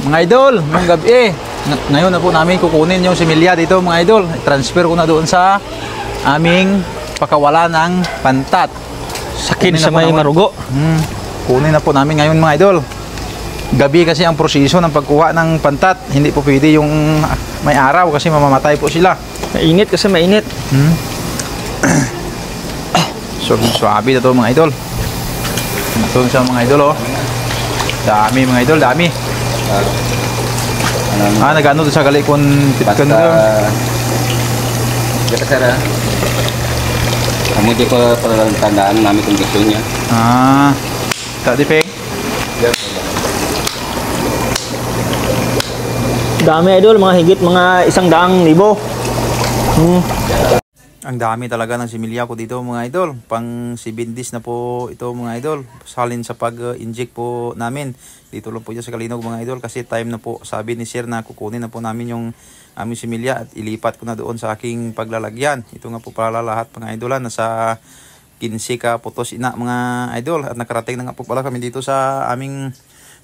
Mga idol, ngayong gabi ngayon na po namin kukunin yung similya dito mga idol. Transfer ko na doon sa aming pakawala ng pantat. Sakit sa may marugo. Kunin na po namin ngayon mga idol. Gabi kasi ang proseso ng pagkuha ng pantat. Hindi po pwede yung may araw kasi mamamatay po sila. Mainit kasi mainit. So, swabe na to mga idol. Ito sa mga idol oh. Dami mga idol, dami. Nagano doon sa gali kung pitkan doon. Gata sara. Kamu di ko tandaan namin kondisyon niya. Tak dipeng. Dami idol, mga higit mga 100,000. Ang dami talaga ng similya ko dito mga idol. Pang 7 days na po ito mga idol. Salin sa pag-inject po namin. Dito lang po dyan sa Kalinog mga idol. Kasi time na po sabi ni Sir na kukunin na po namin yung aming similya. At ilipat ko na doon sa aking paglalagyan. Ito nga po pala lahat mga idolan. Nasa 15 ka putos ina mga idol. At nakarating na nga po pala kami dito sa aming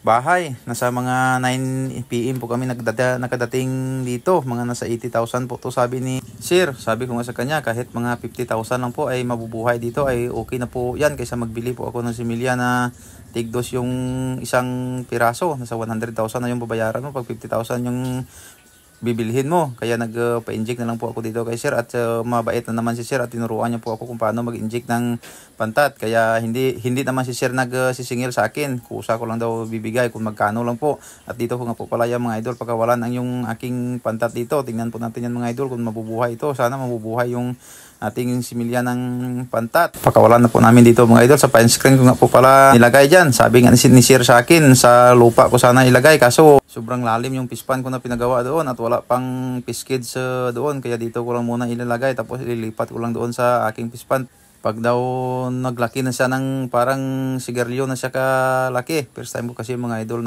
bahay. Nasa mga 9 PM po kami nakadating dito. Mga nasa 80,000 po to sabi ni Sir. Sabi ko nga sa kanya kahit mga 50,000 lang po ay mabubuhay dito ay okay na po yan. Kaysa magbili po ako ng similya na tigdos yung isang piraso. Nasa 100,000 na yung babayaran mo pag 50,000 yung bibilhin mo. Kaya nagpa-inject na lang po ako dito kay Sir at mabait na naman si Sir at tinuruan niya po ako kung paano mag-inject ng pantat. Kaya hindi naman si Sir nagsisingil sa akin. Kusa ko lang daw bibigay kung magkano lang po. At dito ko nga po pala yung mga idol pagkawalan ang yung aking pantat dito. Tingnan po natin yan mga idol kung mabubuhay ito. Sana mabubuhay yung ating similya ng pantat. Pakawalan na po namin dito mga idol. Sa fine screen ko nga po pala nilagay dyan. Sabi nga ni Sir sa akin sa lupa ko sana ilagay. Kaso sobrang lalim yung pispan ko na pinagawa doon at wala pang piskids doon. Kaya dito ko lang muna ilalagay. Tapos ililipat ko lang doon sa aking pispan. Pag daw naglaki na siya ng parang sigarilyo na siya kalaki. First time ko kasi mga idol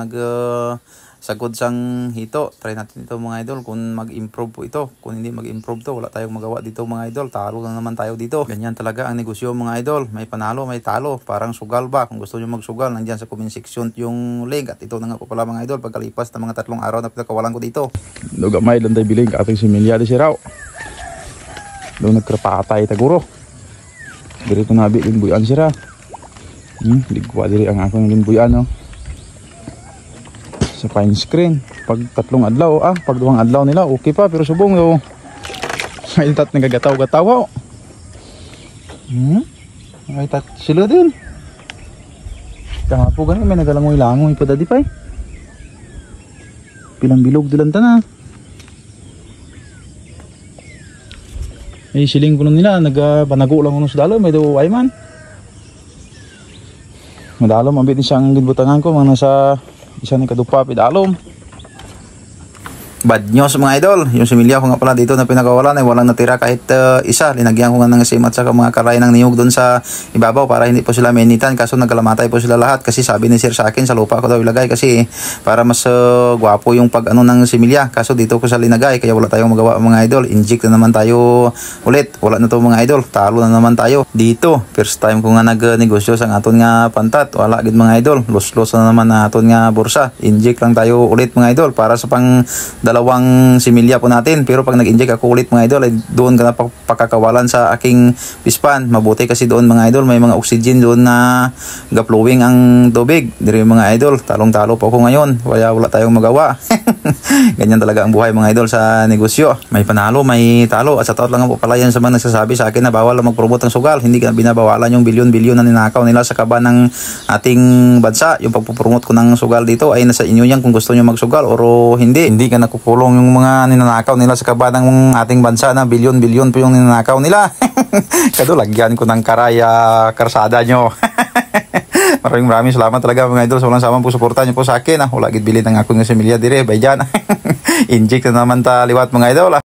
sagod sang hito. Try natin ito mga idol kung mag-improve po ito. Kung hindi mag-improve to, wala tayong magawa dito mga idol. Talo na naman tayo dito. Ganyan talaga ang negosyo mga idol. May panalo, may talo. Parang sugal ba? Kung gusto nyo magsugal, nandyan sa comment section yung link. At ito na nga po pala mga idol. Pagkalipas ng mga 3 araw na pinakawalan ko dito. Lugamay lang tayo biling ka ating similya di siraw. Doon nagkrapatay taguro. Diri ko nabi limbuyan sira. Ligwa diri ang akong limbuyan no. Sa fine screen. Pag 3 adlaw pag 2 adlaw nila okay pa pero subong yo. May tat nagagataw-gataw. May tat sila din. Kaya po gani may nagalangoy-langoy pa dadi pa. Pilang bilog dilan ta na. Siling ko nila nagpanago lang unos dalo may do ay man. Madalom ambit ni siyang ginbutangan ko mga nasa isa ni kadupa pidalom. Bad news mga idol, yung similya ko nga pala dito na pinakawalan ay walang natira kahit isa. Linagyan ko nga ng sim at saka mga karay ng niyog doon sa ibabaw para hindi po sila mainitan. Kaso nagkalamatay po sila lahat kasi sabi ni Sir sa akin sa lupa ko daw ilagay kasi para mas gwapo yung pag ng similya. Kaso dito ko sa linagay kaya wala tayong magawa mga idol. Inject na naman tayo ulit. Wala na to mga idol. Talo na naman tayo dito. First time ko nga nagnegosyo sa aton nga pantat. Wala gid mga idol. Los-los na naman na aton nga bursa. Inject lang tayo ulit mga idol para sa pang dalawang similya po natin. Pero pag nag-inject ako ulit mga idol ay doon ka na pakakawalan sa aking pispan. Mabuti kasi doon mga idol may mga oxygen doon na ga-flowing ang tubig. Dire mga idol, talong-talo po ako ngayon. Kaya wala tayong magawa. Ganyan talaga ang buhay mga idol sa negosyo. May panalo, may talo. At sa taot lang po pala yan sa mga nagsasabi sa akin na bawal lang mag-promote ng sugal. Hindi ka binabawalan yung bilyon-bilyon na ninakaw nila sa kaba ng ating bansa. Yung pagpupromote ko ng sugal dito ay nasa inyo yan kung gusto nyo magsugal o hindi. Hindi ka nakukulong yung mga ninanakaw nila sa kaba ng ating bansa na bilyon-bilyon po yung ninanakaw nila. Kado lagyan ko ng karaya karsada nyo. Maraming salamat talaga mga idol sa walang samang po suporta nyo po sa akin. Wala gid bilid ng akong similya dire bay dyan. Inject na naman ta liwat mga idol.